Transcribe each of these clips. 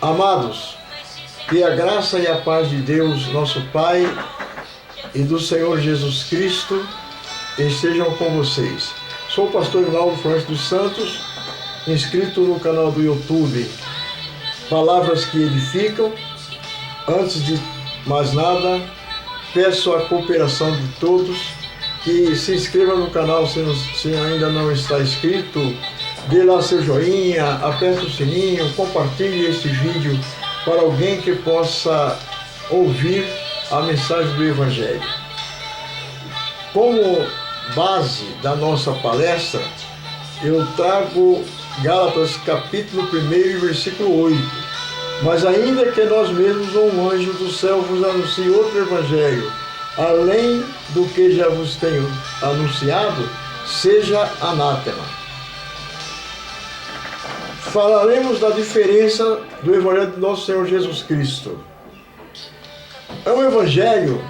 Amados, que a graça e a paz de Deus, nosso Pai, e do Senhor Jesus Cristo estejam com vocês. Sou o pastor Rinaldo Francisco dos Santos, inscrito no canal do YouTube Palavras que Edificam. Antes de mais nada, peço a cooperação de todos, que se inscreva no canal se ainda não está inscrito, dê lá seu joinha, aperte o sininho, compartilhe este vídeo para alguém que possa ouvir a mensagem do Evangelho. Como base da nossa palestra, eu trago Gálatas capítulo 1, versículo 8. Mas ainda que nós mesmos ou um anjo do céu vos anuncie outro evangelho, além do que já vos tenho anunciado, seja anátema. Falaremos da diferença do evangelho de nosso Senhor Jesus Cristo. É um evangelho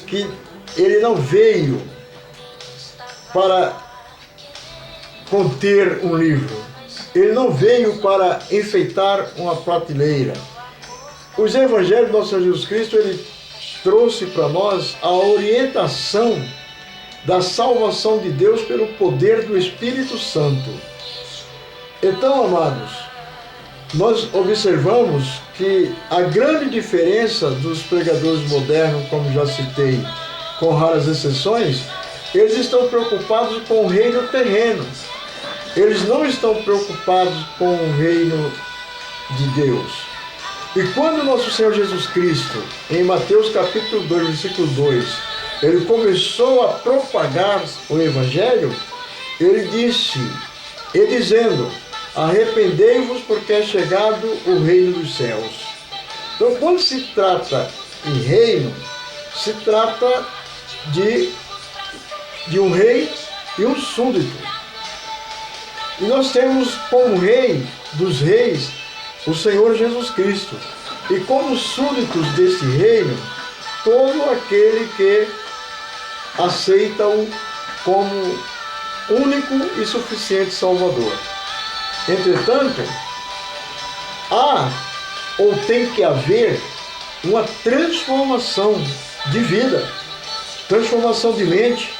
que ele não veio para conter um livro. Ele não veio para enfeitar uma prateleira. Os evangelhos do nosso Senhor Jesus Cristo, ele trouxe para nós a orientação da salvação de Deus pelo poder do Espírito Santo. Então, amados, nós observamos que a grande diferença dos pregadores modernos, como já citei, com raras exceções, eles estão preocupados com o reino terreno. Eles não estão preocupados com o reino de Deus. E quando nosso Senhor Jesus Cristo, em Mateus capítulo 2, versículo 2, ele começou a propagar o Evangelho, ele disse, e dizendo, arrependei-vos porque é chegado o reino dos céus. Então, quando se trata em reino, se trata de um rei e um súdito. E nós temos como rei dos reis o Senhor Jesus Cristo. E como súditos desse reino, todo aquele que aceita-o como único e suficiente Salvador. Entretanto, há ou tem que haver uma transformação de vida, transformação de mente.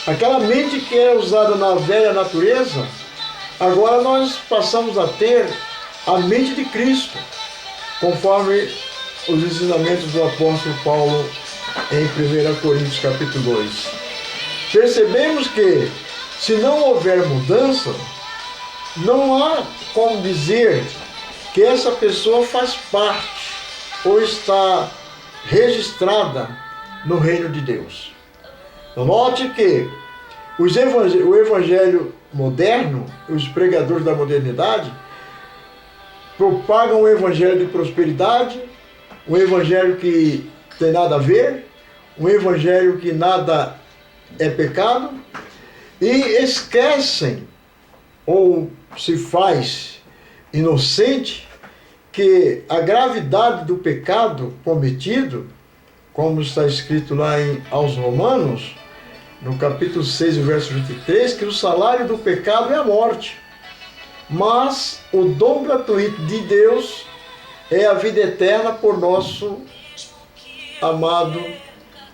Aquela mente que era usada na velha natureza, agora nós passamos a ter a mente de Cristo, conforme os ensinamentos do apóstolo Paulo em 1 Coríntios capítulo 2. Percebemos que, se não houver mudança, não há como dizer que essa pessoa faz parte ou está registrada no reino de Deus. Note que o evangelho moderno, os pregadores da modernidade, propagam um evangelho de prosperidade, um evangelho que tem nada a ver, um evangelho que nada é pecado, e esquecem, ou se faz inocente, que a gravidade do pecado cometido, como está escrito lá aos Romanos, no capítulo 6, verso 23, que o salário do pecado é a morte. Mas o dom gratuito de Deus é a vida eterna por nosso amado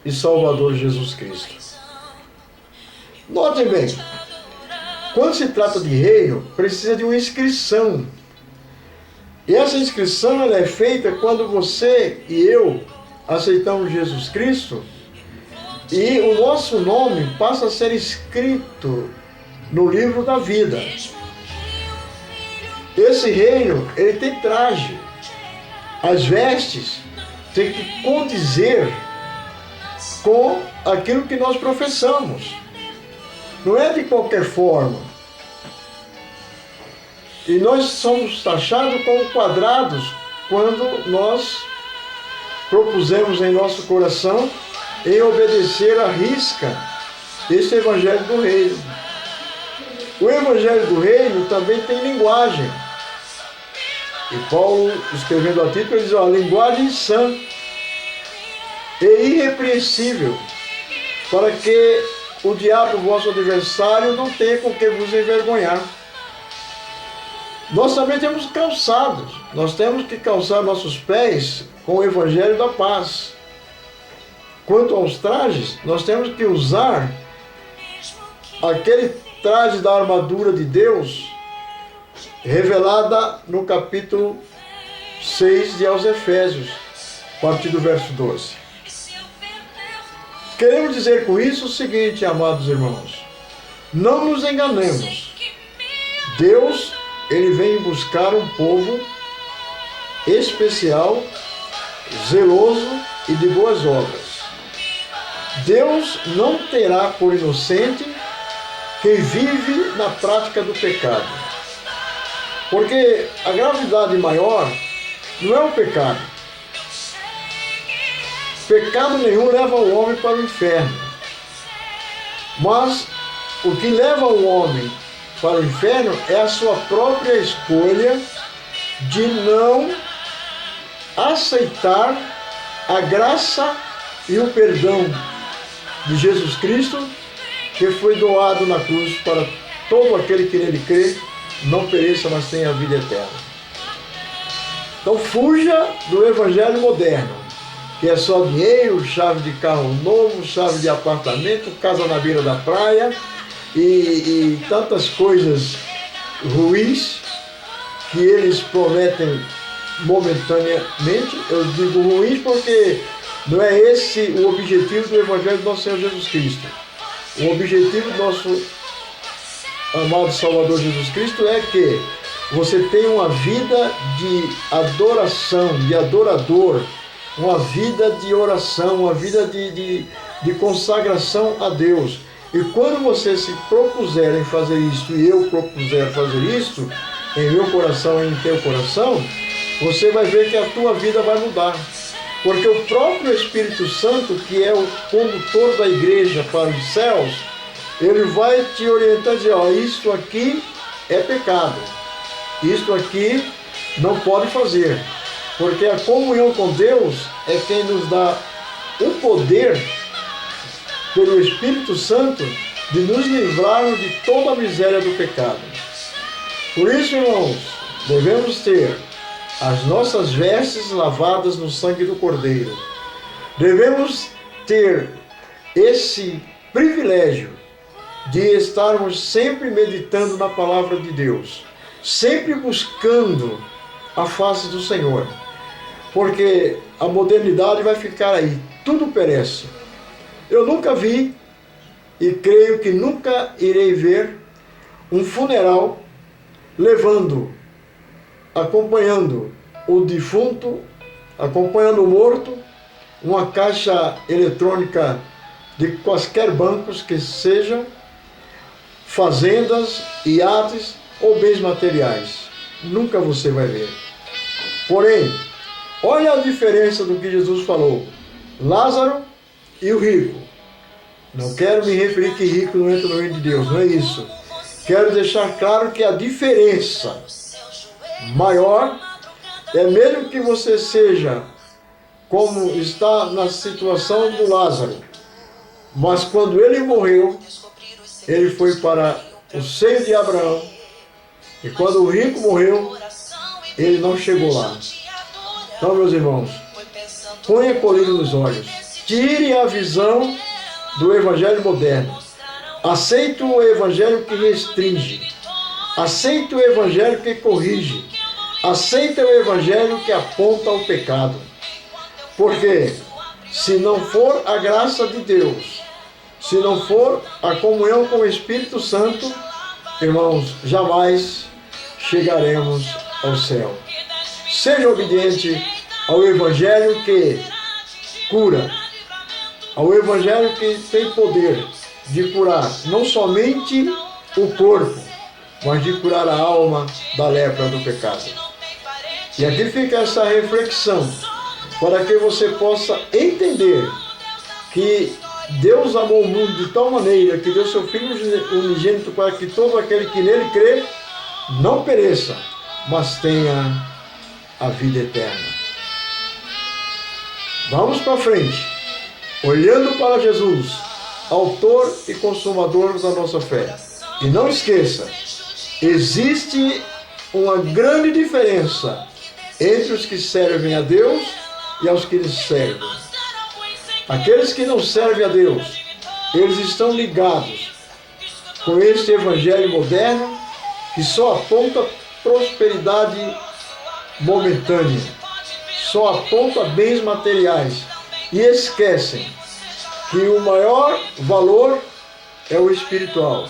e Salvador Jesus Cristo. Notem bem, quando se trata de reino, precisa de uma inscrição. E essa inscrição ela é feita quando você e eu aceitamos Jesus Cristo, e o nosso nome passa a ser escrito no livro da vida. Esse reino, ele tem traje. As vestes têm que condizer com aquilo que nós professamos. Não é de qualquer forma. E nós somos taxados como quadrados quando nós propusemos em nosso coração em obedecer à risca esse evangelho do reino. O evangelho do reino também tem linguagem. E Paulo, escrevendo a Tito, ele diz, linguagem sã e irrepreensível, para que o diabo, vosso adversário, não tenha com que vos envergonhar. Nós também temos calçados. Nós temos que calçar nossos pés com o Evangelho da paz. Quanto aos trajes, nós temos que usar aquele traje da armadura de Deus, revelada no capítulo 6 de aos Efésios, a partir do verso 12. Queremos dizer com isso o seguinte, amados irmãos: não nos enganemos. Deus, Ele vem buscar um povo especial, zeloso e de boas obras. Deus não terá por inocente quem vive na prática do pecado. Porque a gravidade maior não é o pecado. Pecado nenhum leva o homem para o inferno. Mas o que leva o homem para o inferno é a sua própria escolha de não aceitar a graça e o perdão de Jesus Cristo, que foi doado na cruz para todo aquele que nele crê, não pereça, mas tenha a vida eterna. Então fuja do evangelho moderno, que é só dinheiro, chave de carro novo, chave de apartamento, casa na beira da praia e tantas coisas ruins que eles prometem momentaneamente. Eu digo ruins porque não é esse o objetivo do Evangelho do nosso Senhor Jesus Cristo. O objetivo do nosso amado Salvador Jesus Cristo é que você tenha uma vida de adoração, de adorador, uma vida de oração, uma vida de consagração a Deus. E quando você se propuser em fazer isto, e eu propuser fazer isto, em meu coração e em teu coração, você vai ver que a tua vida vai mudar. Porque o próprio Espírito Santo, que é o condutor da igreja para os céus, ele vai te orientar e dizer, ó, isto aqui é pecado, isto aqui não pode fazer. Porque a comunhão com Deus é quem nos dá o poder, pelo Espírito Santo, de nos livrarmos de toda a miséria do pecado. Por isso, irmãos, devemos ter as nossas vestes lavadas no sangue do Cordeiro. Devemos ter esse privilégio de estarmos sempre meditando na palavra de Deus, sempre buscando a face do Senhor, porque a modernidade vai ficar aí, tudo perece. Eu nunca vi, e creio que nunca irei ver, um funeral acompanhando o defunto, acompanhando o morto, uma caixa eletrônica de quaisquer bancos que sejam, fazendas, iates ou bens materiais. Nunca você vai ver. Porém, olha a diferença do que Jesus falou. Lázaro e o rico. Não quero me referir que rico não entra no reino de Deus, não é isso. Quero deixar claro que a diferença maior é mesmo que você seja como está na situação do Lázaro, mas quando ele morreu, ele foi para o seio de Abraão, e quando o rico morreu, ele não chegou lá. Então, meus irmãos, ponha colírio nos olhos, tire a visão do evangelho moderno, aceite o evangelho que restringe, aceite o evangelho que corrige, aceite o evangelho que aponta ao pecado. Porque se não for a graça de Deus, se não for a comunhão com o Espírito Santo, irmãos, jamais chegaremos ao céu. Seja obediente ao evangelho que cura, ao evangelho que tem poder de curar não somente o corpo, mas de curar a alma da lepra do pecado. E aqui fica essa reflexão, para que você possa entender que Deus amou o mundo de tal maneira que deu seu Filho unigênito para que todo aquele que nele crê não pereça, mas tenha a vida eterna. Vamos para frente, olhando para Jesus, autor e consumador da nossa fé. E não esqueça, existe uma grande diferença entre os que servem a Deus e aos que lhes servem. Aqueles que não servem a Deus, eles estão ligados com este evangelho moderno que só aponta prosperidade momentânea, só aponta bens materiais e esquecem que o maior valor é o espiritual.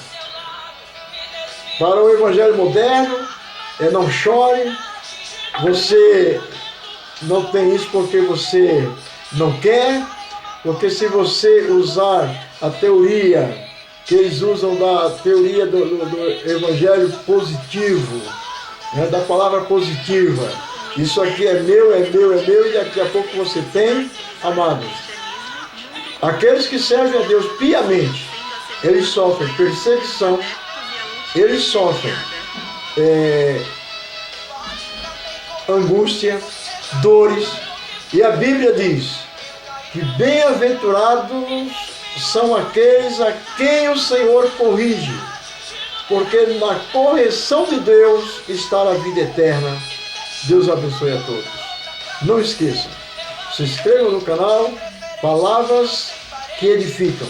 Para o evangelho moderno, não chore, você não tem isso porque você não quer, porque se você usar a teoria que eles usam da teoria do evangelho positivo, né, da palavra positiva, isso aqui é meu, é meu, é meu, e daqui a pouco você tem, amados. Aqueles que servem a Deus piamente, eles sofrem perseguição, eles sofrem angústia, dores, e a Bíblia diz que bem-aventurados são aqueles a quem o Senhor corrige, porque na correção de Deus está a vida eterna. Deus abençoe a todos. Não esqueçam, se inscrevam no canal Palavras que Edificam.